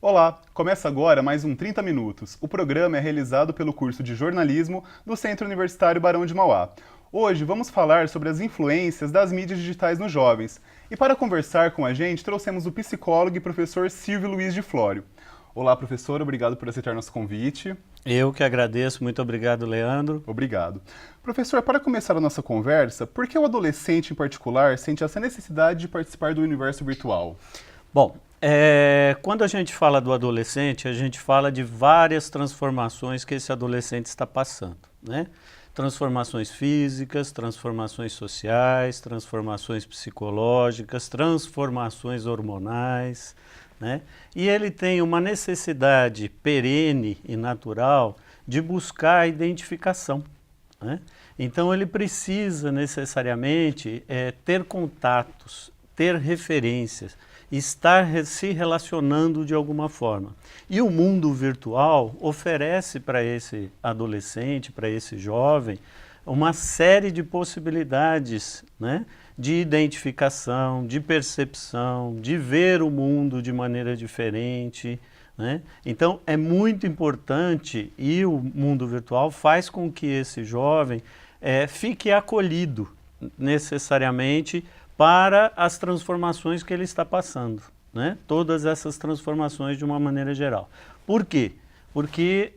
Olá, começa agora mais um 30 Minutos. O programa é realizado pelo curso de jornalismo do Centro Universitário Barão de Mauá. Hoje vamos falar sobre as influências das mídias digitais nos jovens. E para conversar com a gente, trouxemos o psicólogo e professor Silvio Luiz de Flório. Olá, professor, obrigado por aceitar nosso convite. Eu que agradeço, muito obrigado, Leandro. Obrigado. Professor, para começar a nossa conversa, por que o adolescente em particular sente essa necessidade de participar do universo virtual? Bom, quando a gente fala do adolescente, a gente fala de várias transformações que esse adolescente está passando, né? Transformações físicas, transformações sociais, transformações psicológicas, transformações hormonais, né? E ele tem uma necessidade perene e natural de buscar a identificação, né? Então ele precisa necessariamente ter contatos, ter referências, estar se relacionando de alguma forma. E o mundo virtual oferece para esse adolescente, para esse jovem, uma série de possibilidades, né, de identificação, de percepção, de ver o mundo de maneira diferente, né? Então é muito importante, e o mundo virtual faz com que esse jovem fique acolhido necessariamente para as transformações que ele está passando, né? Todas essas transformações de uma maneira geral. Por quê? Porque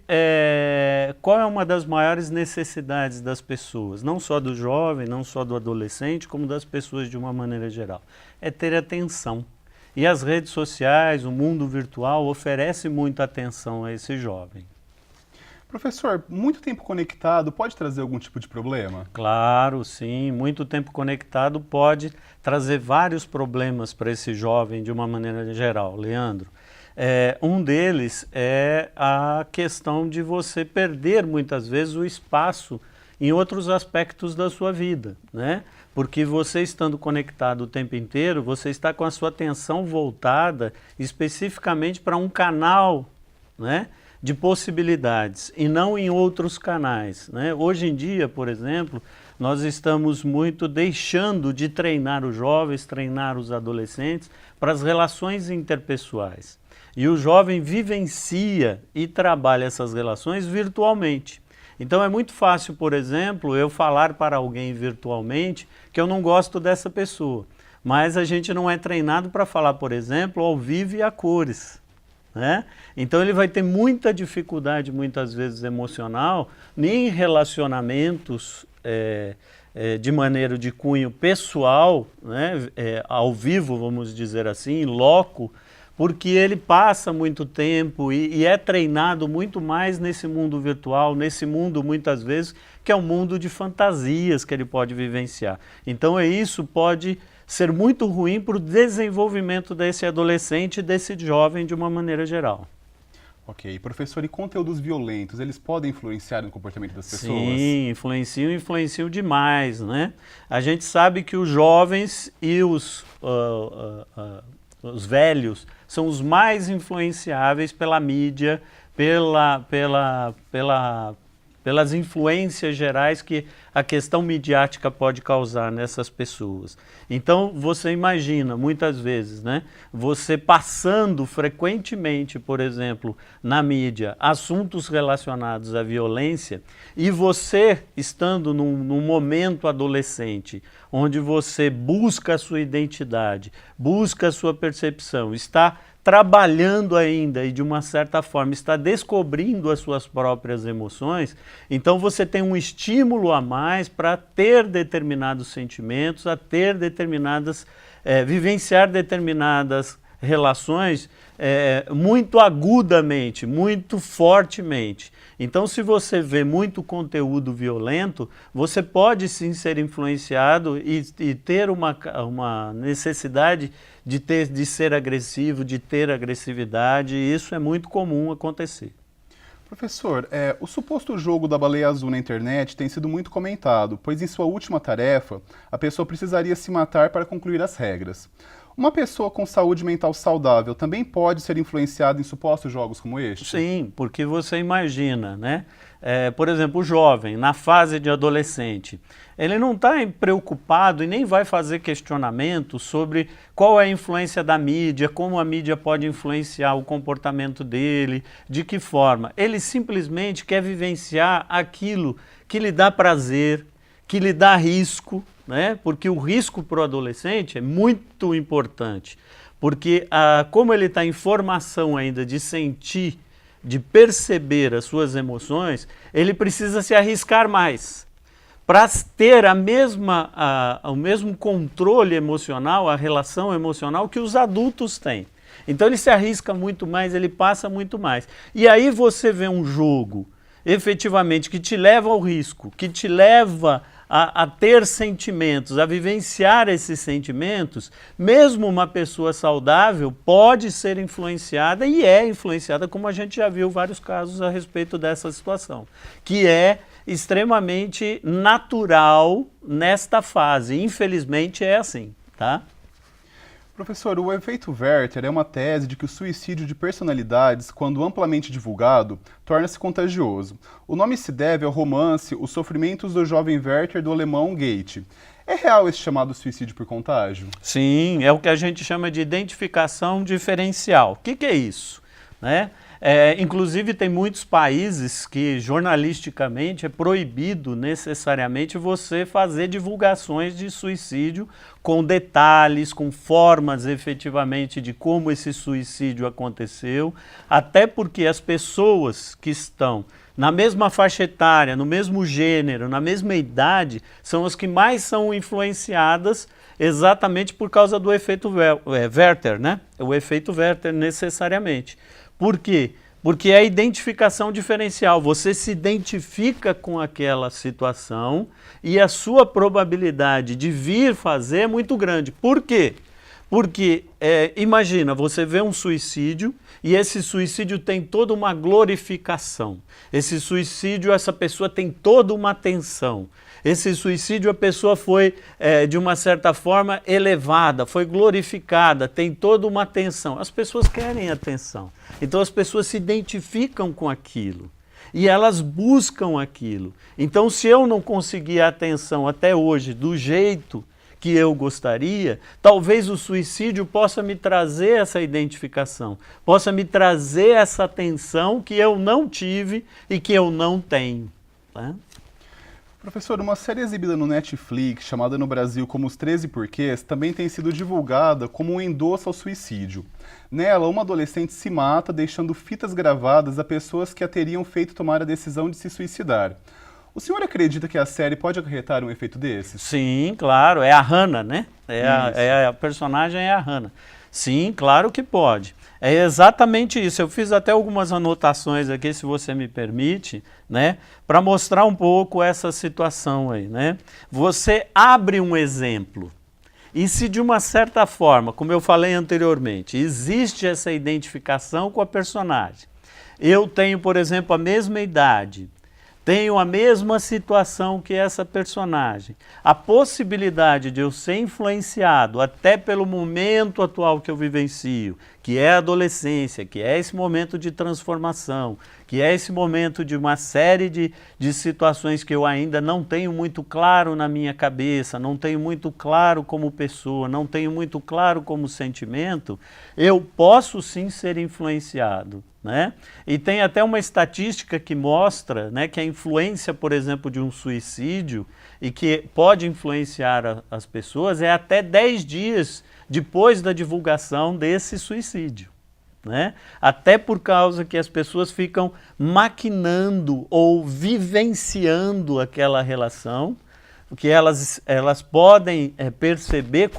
qual é uma das maiores necessidades das pessoas, não só do jovem, não só do adolescente, como das pessoas de uma maneira geral? É ter atenção. E as redes sociais, o mundo virtual oferece muita atenção a esse jovem. Professor, muito tempo conectado pode trazer algum tipo de problema? Claro, sim. Muito tempo conectado pode trazer vários problemas para esse jovem de uma maneira geral, Leandro. Um deles é a questão de você perder muitas vezes o espaço em outros aspectos da sua vida, né? Porque você estando conectado o tempo inteiro, você está com a sua atenção voltada especificamente para um canal, né, de possibilidades e não em outros canais, né? Hoje em dia, por exemplo, nós estamos muito deixando de treinar os jovens, treinar os adolescentes para as relações interpessoais. E o jovem vivencia e trabalha essas relações virtualmente. Então é muito fácil, por exemplo, eu falar para alguém virtualmente que eu não gosto dessa pessoa, mas a gente não é treinado para falar, por exemplo, ao vivo e a cores, né? Então ele vai ter muita dificuldade, muitas vezes emocional, em relacionamentos de maneira de cunho pessoal, né? Ao vivo, vamos dizer assim, em loco, porque ele passa muito tempo e é treinado muito mais nesse mundo virtual, nesse mundo muitas vezes que é um mundo de fantasias que ele pode vivenciar. Então isso pode ser muito ruim para o desenvolvimento desse adolescente, desse jovem de uma maneira geral. Ok. Professor, e conteúdos violentos, eles podem influenciar no comportamento das pessoas? Sim, influenciam demais, né? A gente sabe que os jovens e os velhos são os mais influenciáveis pela mídia, pelas influências gerais que a questão midiática pode causar nessas pessoas. Então você imagina, muitas vezes, né, você passando frequentemente, por exemplo, na mídia, assuntos relacionados à violência, e você estando num momento adolescente, onde você busca a sua identidade, busca a sua percepção, está trabalhando ainda e de uma certa forma está descobrindo as suas próprias emoções, então você tem um estímulo a mais para ter determinados sentimentos, a ter vivenciar determinadas relações muito agudamente, muito fortemente. Então, se você vê muito conteúdo violento, você pode sim ser influenciado e ter uma necessidade de ser agressivo, de ter agressividade, e isso é muito comum acontecer. Professor, o suposto jogo da baleia azul na internet tem sido muito comentado, pois em sua última tarefa, a pessoa precisaria se matar para concluir as regras. Uma pessoa com saúde mental saudável também pode ser influenciada em supostos jogos como este? Sim, porque você imagina, né? por exemplo, o jovem, na fase de adolescente, ele não está preocupado e nem vai fazer questionamento sobre qual é a influência da mídia, como a mídia pode influenciar o comportamento dele, de que forma. Ele simplesmente quer vivenciar aquilo que lhe dá prazer, que lhe dá risco, né? Porque o risco para o adolescente é muito importante, porque como ele está em formação ainda de sentir, de perceber as suas emoções, ele precisa se arriscar mais para ter o mesmo controle emocional, a relação emocional que os adultos têm. Então ele se arrisca muito mais, ele passa muito mais. E aí você vê um jogo, efetivamente, que te leva ao risco, que te leva a ter sentimentos, a vivenciar esses sentimentos. Mesmo uma pessoa saudável pode ser influenciada e é influenciada, como a gente já viu vários casos a respeito dessa situação, que é extremamente natural nesta fase. Infelizmente é assim, tá? Professor, o efeito Werther é uma tese de que o suicídio de personalidades, quando amplamente divulgado, torna-se contagioso. O nome se deve ao romance Os Sofrimentos do Jovem Werther, do alemão Goethe. É real esse chamado suicídio por contágio? Sim, é o que a gente chama de identificação diferencial. O que é isso? Né? Inclusive tem muitos países que jornalisticamente é proibido necessariamente você fazer divulgações de suicídio com detalhes, com formas efetivamente de como esse suicídio aconteceu, até porque as pessoas que estão na mesma faixa etária, no mesmo gênero, na mesma idade, são as que mais são influenciadas exatamente por causa do efeito Werther, né? O efeito Werther necessariamente. Por quê? Porque é a identificação diferencial. Você se identifica com aquela situação e a sua probabilidade de vir fazer é muito grande. Por quê? Porque, imagina, você vê um suicídio e esse suicídio tem toda uma glorificação. Esse suicídio, essa pessoa tem toda uma atenção. Esse suicídio, a pessoa foi, de uma certa forma, elevada, foi glorificada, tem toda uma atenção. As pessoas querem atenção. Então, as pessoas se identificam com aquilo e elas buscam aquilo. Então, se eu não conseguir a atenção até hoje do jeito que eu gostaria, talvez o suicídio possa me trazer essa identificação, possa me trazer essa atenção que eu não tive e que eu não tenho. Tá? Professor, uma série exibida no Netflix, chamada no Brasil como Os 13 Porquês, também tem sido divulgada como um endosso ao suicídio. Nela, uma adolescente se mata deixando fitas gravadas a pessoas que a teriam feito tomar a decisão de se suicidar. O senhor acredita que a série pode acarretar um efeito desses? Sim, claro. É a Hannah, né? A personagem é a Hannah. Sim, claro que pode. É exatamente isso. Eu fiz até algumas anotações aqui, se você me permite, né? Para mostrar um pouco essa situação aí, né? Você abre um exemplo. E se de uma certa forma, como eu falei anteriormente, existe essa identificação com a personagem. Eu tenho, por exemplo, a mesma idade, tenho a mesma situação que essa personagem. A possibilidade de eu ser influenciado até pelo momento atual que eu vivencio, que é a adolescência, que é esse momento de transformação, que é esse momento de uma série de situações que eu ainda não tenho muito claro na minha cabeça, não tenho muito claro como pessoa, não tenho muito claro como sentimento, eu posso sim ser influenciado. Né? E tem até uma estatística que mostra, né, que a influência, por exemplo, de um suicídio e que pode influenciar as pessoas é até 10 dias depois da divulgação desse suicídio. Né? Até por causa que as pessoas ficam maquinando ou vivenciando aquela relação, que elas podem perceber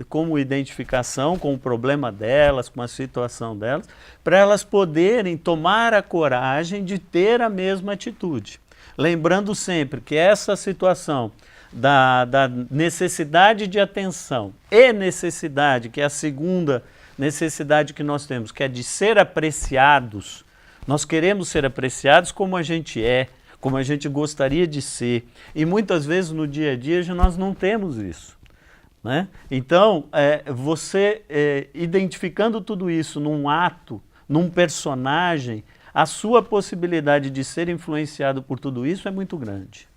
como identificação com o problema delas, com a situação delas, para elas poderem tomar a coragem de ter a mesma atitude. Lembrando sempre que essa situação da necessidade de atenção e necessidade, que é a segunda necessidade que nós temos, que é de ser apreciados, nós queremos ser apreciados como a gente é, como a gente gostaria de ser. E muitas vezes no dia a dia nós não temos isso. Né? Então, você identificando tudo isso num ato, num personagem, a sua possibilidade de ser influenciado por tudo isso é muito grande.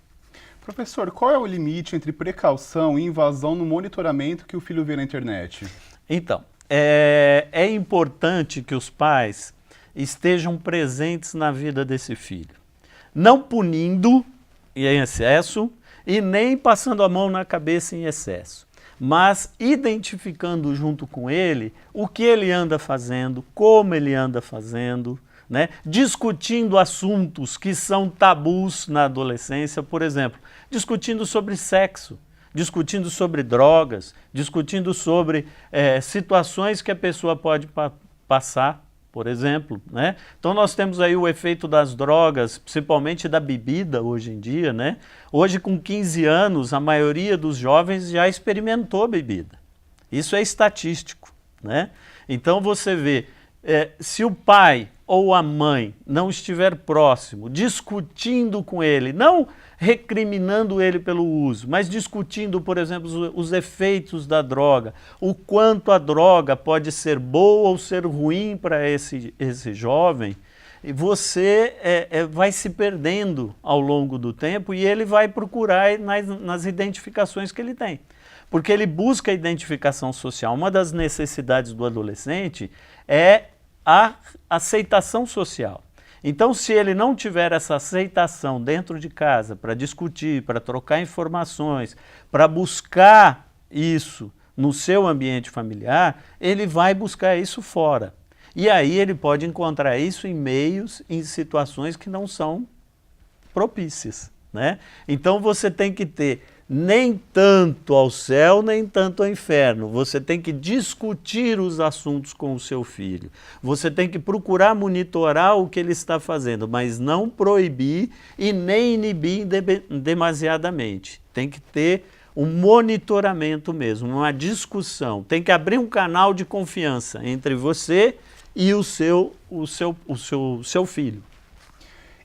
Professor, qual é o limite entre precaução e invasão no monitoramento que o filho vê na internet? Então, é importante que os pais estejam presentes na vida desse filho, não punindo em excesso e nem passando a mão na cabeça em excesso, mas identificando junto com ele o que ele anda fazendo, como ele anda fazendo, né? Discutindo assuntos que são tabus na adolescência, por exemplo, discutindo sobre sexo, discutindo sobre drogas, discutindo sobre situações que a pessoa pode passar, por exemplo, né? Então nós temos aí o efeito das drogas, principalmente da bebida hoje em dia, né? Hoje com 15 anos a maioria dos jovens já experimentou bebida. Isso é estatístico, né? Então você vê, se o pai ou a mãe não estiver próximo, discutindo com ele, não recriminando ele pelo uso, mas discutindo, por exemplo, os efeitos da droga, o quanto a droga pode ser boa ou ser ruim para esse jovem, e você vai se perdendo ao longo do tempo e ele vai procurar nas identificações que ele tem. Porque ele busca a identificação social. Uma das necessidades do adolescente é a aceitação social. Então, se ele não tiver essa aceitação dentro de casa para discutir, para trocar informações, para buscar isso no seu ambiente familiar, ele vai buscar isso fora. E aí ele pode encontrar isso em meios, em situações que não são propícias, né? Então você tem que ter nem tanto ao céu, nem tanto ao inferno. Você tem que discutir os assuntos com o seu filho. Você tem que procurar monitorar o que ele está fazendo, mas não proibir e nem inibir demasiadamente. Tem que ter um monitoramento mesmo, uma discussão. Tem que abrir um canal de confiança entre você e o seu filho.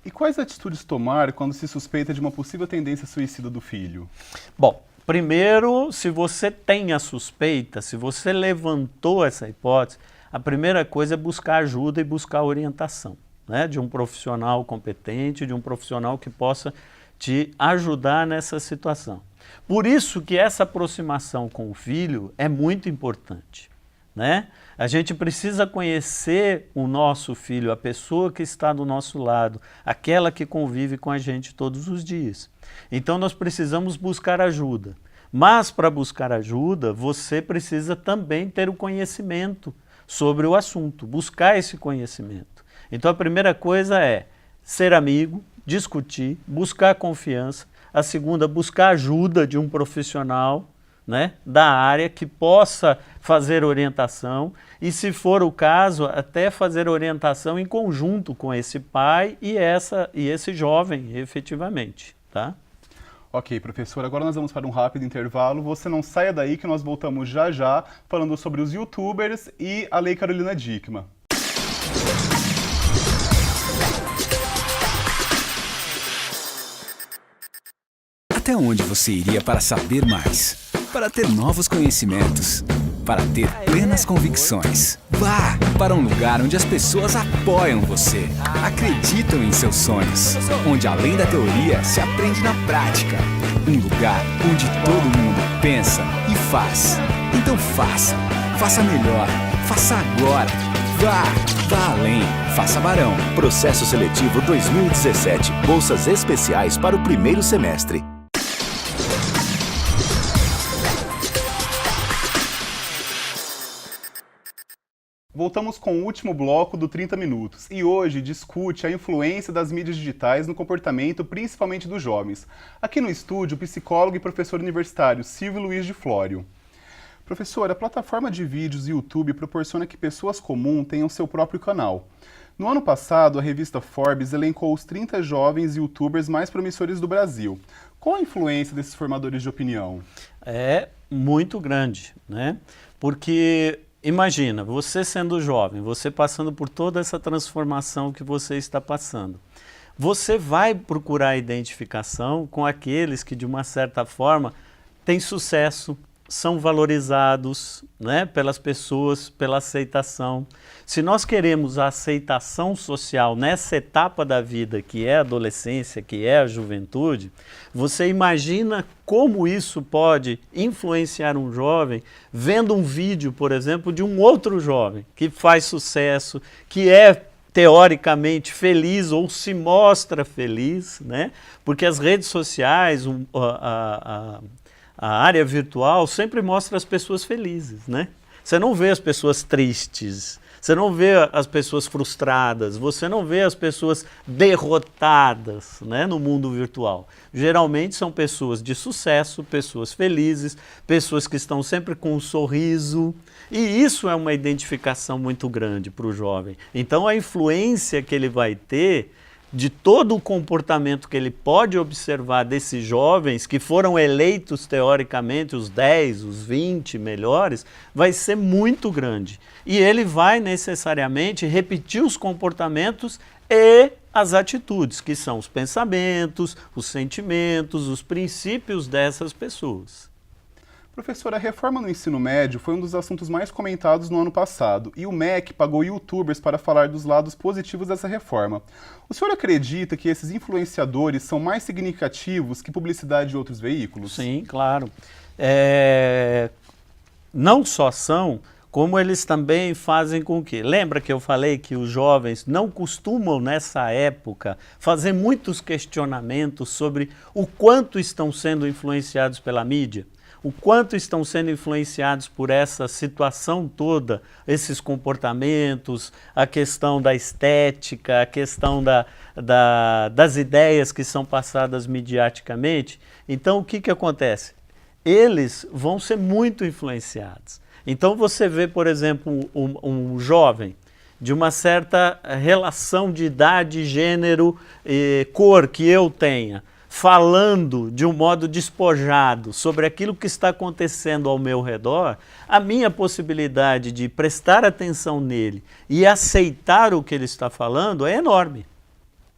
E quais atitudes tomar quando se suspeita de uma possível tendência suicida do filho? Bom, primeiro, se você tem a suspeita, se você levantou essa hipótese, a primeira coisa é buscar ajuda e buscar orientação, né? De um profissional competente, de um profissional que possa te ajudar nessa situação. Por isso que essa aproximação com o filho é muito importante, né? A gente precisa conhecer o nosso filho, a pessoa que está do nosso lado, aquela que convive com a gente todos os dias. Então nós precisamos buscar ajuda. Mas para buscar ajuda, você precisa também ter o conhecimento sobre o assunto, buscar esse conhecimento. Então a primeira coisa é ser amigo, discutir, buscar confiança. A segunda, buscar ajuda de um profissional, né, da área que possa fazer orientação e, se for o caso, até fazer orientação em conjunto com esse pai e esse jovem, efetivamente, tá? Ok, professor, agora nós vamos para um rápido intervalo. Você não saia daí que nós voltamos já já falando sobre os YouTubers e a Lei Carolina Dickmann. Até onde você iria para saber mais? Para ter novos conhecimentos? Para ter plenas convicções? Vá para um lugar onde as pessoas apoiam você, acreditam em seus sonhos, onde além da teoria se aprende na prática. Um lugar onde todo mundo pensa e faz. Então faça melhor, faça agora. Vá além, faça Barão. Processo Seletivo 2017, bolsas especiais para o primeiro semestre. Voltamos com o último bloco do 30 Minutos e hoje discute a influência das mídias digitais no comportamento, principalmente dos jovens. Aqui no estúdio, o psicólogo e professor universitário Silvio Luiz de Flório. Professor, a plataforma de vídeos YouTube proporciona que pessoas comuns tenham seu próprio canal. No ano passado, a revista Forbes elencou os 30 jovens youtubers mais promissores do Brasil. Qual a influência desses formadores de opinião? É muito grande, né? Porque imagina, você sendo jovem, você passando por toda essa transformação que você está passando. Você vai procurar identificação com aqueles que, de uma certa forma, têm sucesso, são valorizados, né, pelas pessoas, pela aceitação. Se nós queremos a aceitação social nessa etapa da vida, que é a adolescência, que é a juventude, você imagina como isso pode influenciar um jovem vendo um vídeo, por exemplo, de um outro jovem que faz sucesso, que é teoricamente feliz ou se mostra feliz, né? Porque as redes sociais, a área virtual sempre mostra as pessoas felizes, né? Você não vê as pessoas tristes, você não vê as pessoas frustradas, você não vê as pessoas derrotadas, né, no mundo virtual. Geralmente são pessoas de sucesso, pessoas felizes, pessoas que estão sempre com um sorriso, e isso é uma identificação muito grande para o jovem. Então a influência que ele vai ter de todo o comportamento que ele pode observar desses jovens que foram eleitos teoricamente os 10, os 20 melhores, vai ser muito grande. E ele vai necessariamente repetir os comportamentos e as atitudes, que são os pensamentos, os sentimentos, os princípios dessas pessoas. Professora, a reforma no ensino médio foi um dos assuntos mais comentados no ano passado e o MEC pagou youtubers para falar dos lados positivos dessa reforma. O senhor acredita que esses influenciadores são mais significativos que publicidade de outros veículos? Sim, claro. Não só são, como eles também fazem com que... Lembra que eu falei que os jovens não costumam, nessa época, fazer muitos questionamentos sobre o quanto estão sendo influenciados pela mídia? O quanto estão sendo influenciados por essa situação toda, esses comportamentos, a questão da estética, a questão das ideias que são passadas midiaticamente. Então, o que acontece? Eles vão ser muito influenciados. Então, você vê, por exemplo, um jovem de uma certa relação de idade, gênero, cor que eu tenha, falando de um modo despojado sobre aquilo que está acontecendo ao meu redor, a minha possibilidade de prestar atenção nele e aceitar o que ele está falando é enorme,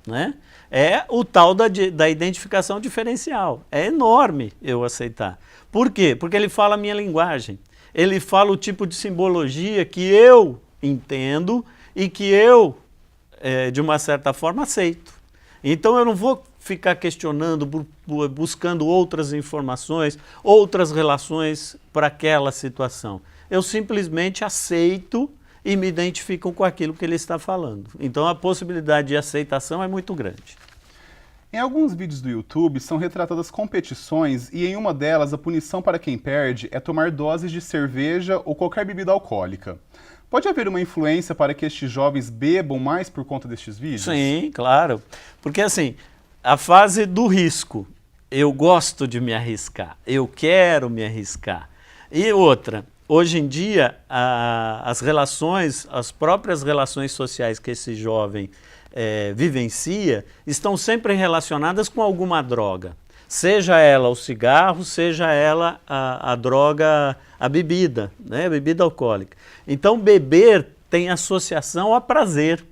né? É o tal da identificação diferencial. É enorme eu aceitar. Por quê? Porque ele fala a minha linguagem. Ele fala o tipo de simbologia que eu entendo e que eu, de uma certa forma, aceito. Então eu não vou ficar questionando, buscando outras informações, outras relações para aquela situação. Eu simplesmente aceito e me identifico com aquilo que ele está falando. Então a possibilidade de aceitação é muito grande. Em alguns vídeos do YouTube são retratadas competições e em uma delas a punição para quem perde é tomar doses de cerveja ou qualquer bebida alcoólica. Pode haver uma influência para que estes jovens bebam mais por conta destes vídeos? Sim, claro. Porque assim, a fase do risco, eu gosto de me arriscar, eu quero me arriscar. E outra, hoje em dia, as próprias relações sociais que esse jovem vivencia, estão sempre relacionadas com alguma droga. Seja ela o cigarro, seja ela a droga, a bebida, né? A bebida alcoólica. Então beber tem associação a prazer,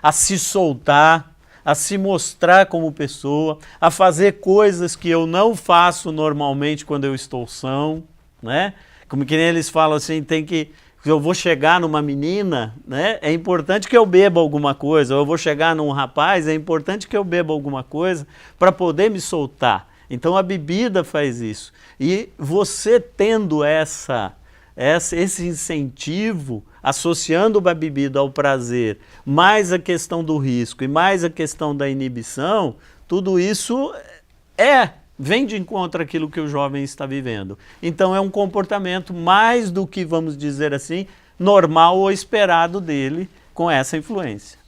a se soltar, a se mostrar como pessoa, a fazer coisas que eu não faço normalmente quando eu estou são, né? Como que nem eles falam assim, eu vou chegar numa menina, né? É importante que eu beba alguma coisa, ou eu vou chegar num rapaz, é importante que eu beba alguma coisa para poder me soltar. Então a bebida faz isso. E você tendo esse incentivo, associando a bebida ao prazer, mais a questão do risco e mais a questão da inibição, tudo isso vem de encontro àquilo que o jovem está vivendo. Então é um comportamento mais do que, vamos dizer assim, normal ou esperado dele com essa influência.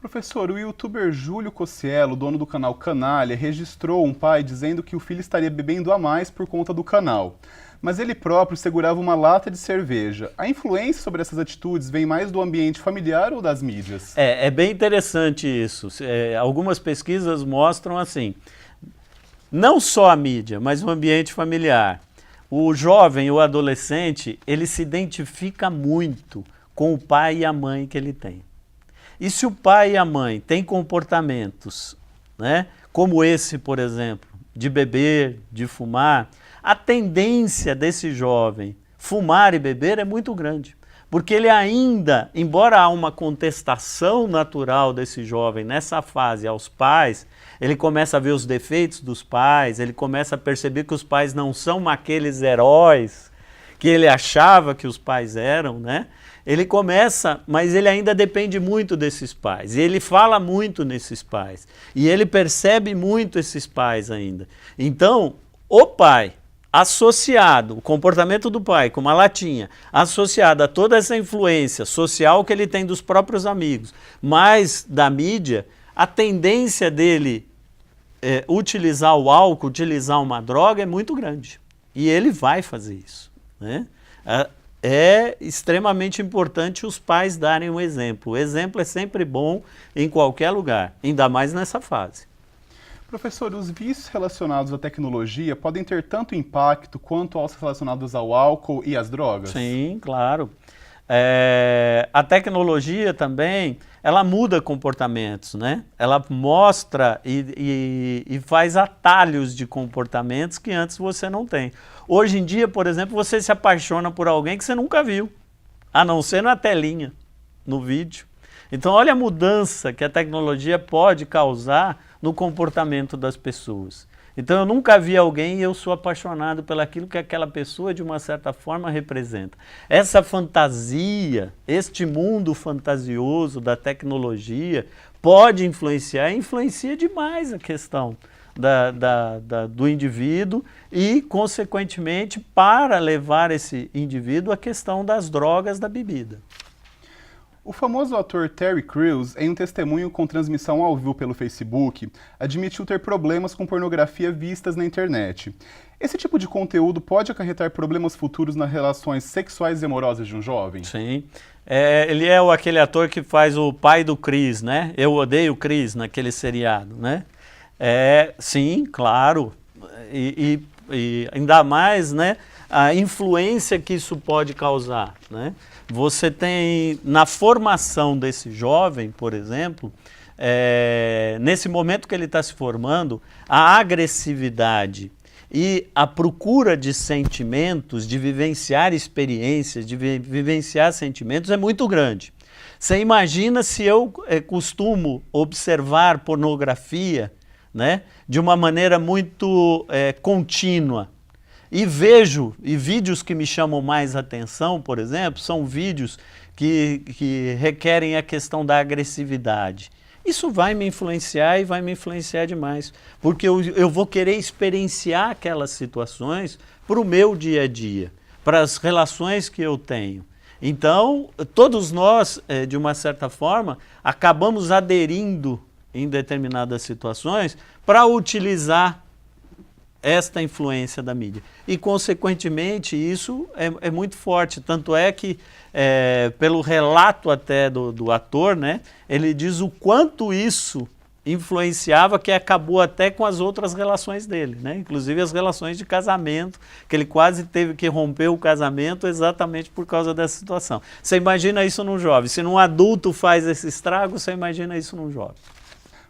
Professor, o youtuber Júlio Cocielo, dono do canal Canalha, registrou um pai dizendo que o filho estaria bebendo a mais por conta do canal. Mas ele próprio segurava uma lata de cerveja. A influência sobre essas atitudes vem mais do ambiente familiar ou das mídias? É bem interessante isso. Algumas pesquisas mostram assim, não só a mídia, mas o ambiente familiar. O jovem, o adolescente, ele se identifica muito com o pai e a mãe que ele tem. E se o pai e a mãe têm comportamentos, né, como esse, por exemplo, de beber, de fumar, a tendência desse jovem fumar e beber é muito grande. Porque ele ainda, embora há uma contestação natural desse jovem nessa fase aos pais, ele começa a ver os defeitos dos pais, ele começa a perceber que os pais não são aqueles heróis que ele achava que os pais eram, né? Ele começa, mas ele ainda depende muito desses pais, e ele fala muito nesses pais, e ele percebe muito esses pais ainda. Então, o pai, associado, o comportamento do pai com uma latinha, associado a toda essa influência social que ele tem dos próprios amigos, mais da mídia, a tendência dele utilizar o álcool, utilizar uma droga é muito grande. E ele vai fazer isso, né? É extremamente importante os pais darem um exemplo. O exemplo é sempre bom em qualquer lugar, ainda mais nessa fase. Professor, os vícios relacionados à tecnologia podem ter tanto impacto quanto aos relacionados ao álcool e às drogas? Sim, claro. A tecnologia também, ela muda comportamentos, né? Ela mostra e faz atalhos de comportamentos que antes você não tem. Hoje em dia, por exemplo, você se apaixona por alguém que você nunca viu, a não ser na telinha, no vídeo. Então, olha a mudança que a tecnologia pode causar no comportamento das pessoas. Então, eu nunca vi alguém e eu sou apaixonado pelaquilo que aquela pessoa, de uma certa forma, representa. Essa fantasia, este mundo fantasioso da tecnologia pode influenciar, e influencia demais a questão do indivíduo e, consequentemente, para levar esse indivíduo à questão das drogas, da bebida. O famoso ator Terry Crews, em um testemunho com transmissão ao vivo pelo Facebook, admitiu ter problemas com pornografia vistas na internet. Esse tipo de conteúdo pode acarretar problemas futuros nas relações sexuais e amorosas de um jovem? Sim. Ele é aquele ator que faz o pai do Chris, né? Eu Odeio Chris, naquele seriado, né? Sim, claro. E ainda mais, né, a influência que isso pode causar, né? Você tem, na formação desse jovem, por exemplo, nesse momento que ele está se formando, a agressividade e a procura de sentimentos, de vivenciar experiências, de vivenciar sentimentos é muito grande. Você imagina se eu costumo observar pornografia, né, de uma maneira muito contínua. E vejo, vídeos que me chamam mais atenção, por exemplo, são vídeos que requerem a questão da agressividade. Isso vai me influenciar e vai me influenciar demais, porque eu vou querer experienciar aquelas situações para o meu dia a dia, para as relações que eu tenho. Então, todos nós, de uma certa forma, acabamos aderindo em determinadas situações para utilizar esta influência da mídia. E, consequentemente, isso é muito forte. Tanto é que, pelo relato até do ator, né, ele diz o quanto isso influenciava, que acabou até com as outras relações dele, né? Inclusive as relações de casamento, que ele quase teve que romper o casamento exatamente por causa dessa situação. Você imagina isso num jovem. Se num adulto faz esse estrago, você imagina isso num jovem.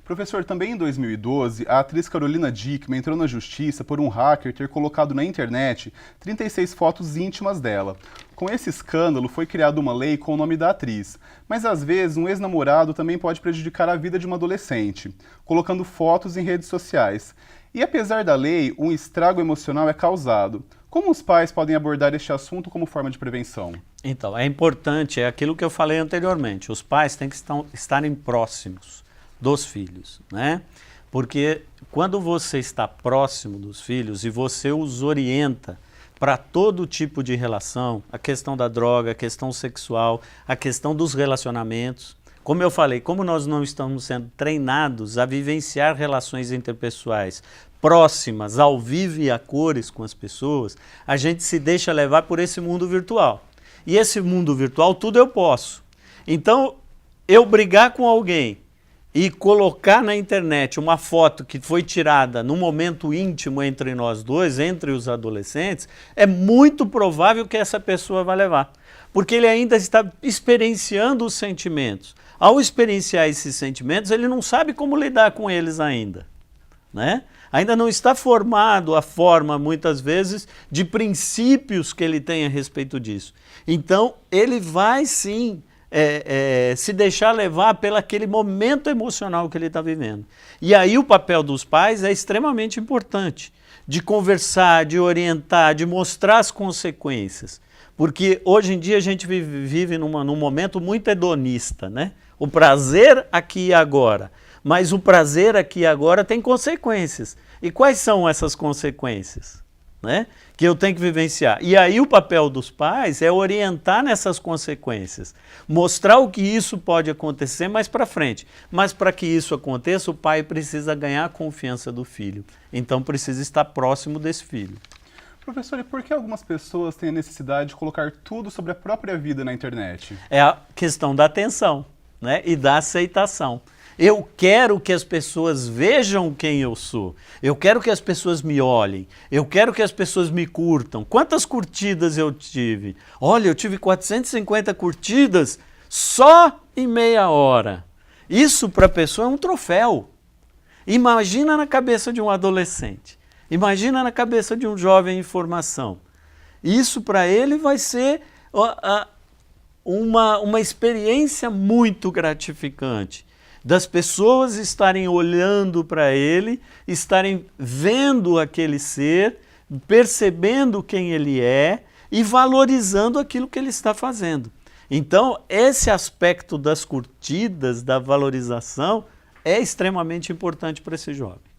Professor, também em 2012, a atriz Carolina Dickman entrou na justiça por um hacker ter colocado na internet 36 fotos íntimas dela. Com esse escândalo, foi criada uma lei com o nome da atriz, mas às vezes um ex-namorado também pode prejudicar a vida de uma adolescente, colocando fotos em redes sociais. E apesar da lei, um estrago emocional é causado. Como os pais podem abordar este assunto como forma de prevenção? Então, é importante, é aquilo que eu falei anteriormente, os pais têm que estarem próximos dos filhos, né? Porque quando você está próximo dos filhos e você os orienta para todo tipo de relação, a questão da droga, a questão sexual, a questão dos relacionamentos, como eu falei, como nós não estamos sendo treinados a vivenciar relações interpessoais próximas, ao vivo e a cores com as pessoas, a gente se deixa levar por esse mundo virtual. E esse mundo virtual, tudo eu posso. Então, eu brigar com alguém e colocar na internet uma foto que foi tirada num momento íntimo entre nós dois, entre os adolescentes, é muito provável que essa pessoa vai levar. Porque ele ainda está experienciando os sentimentos. Ao experienciar esses sentimentos, ele não sabe como lidar com eles ainda, né? Ainda não está formado a forma, muitas vezes, de princípios que ele tem a respeito disso. Então, ele vai sim se deixar levar pelo aquele momento emocional que ele está vivendo. E aí o papel dos pais é extremamente importante, de conversar, de orientar, de mostrar as consequências. Porque hoje em dia a gente vive num momento muito hedonista, né? O prazer aqui e agora. Mas o prazer aqui e agora tem consequências. E quais são essas consequências, né? Que eu tenho que vivenciar? E aí o papel dos pais é orientar nessas consequências. Mostrar o que isso pode acontecer mais para frente. Mas para que isso aconteça, o pai precisa ganhar a confiança do filho. Então precisa estar próximo desse filho. Professor, e por que algumas pessoas têm a necessidade de colocar tudo sobre a própria vida na internet? É a questão da atenção, né? E da aceitação. Eu quero que as pessoas vejam quem eu sou. Eu quero que as pessoas me olhem. Eu quero que as pessoas me curtam. Quantas curtidas eu tive? Olha, eu tive 450 curtidas só em meia hora. Isso para a pessoa é um troféu. Imagina na cabeça de um adolescente. Imagina na cabeça de um jovem em formação. Isso para ele vai ser uma experiência muito gratificante. Das pessoas estarem olhando para ele, estarem vendo aquele ser, percebendo quem ele é e valorizando aquilo que ele está fazendo. Então, esse aspecto das curtidas, da valorização, é extremamente importante para esse jovem.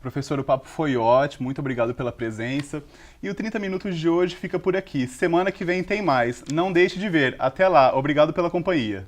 Professor, o papo foi ótimo, muito obrigado pela presença. E o 30 Minutos de hoje fica por aqui. Semana que vem tem mais. Não deixe de ver. Até lá. Obrigado pela companhia.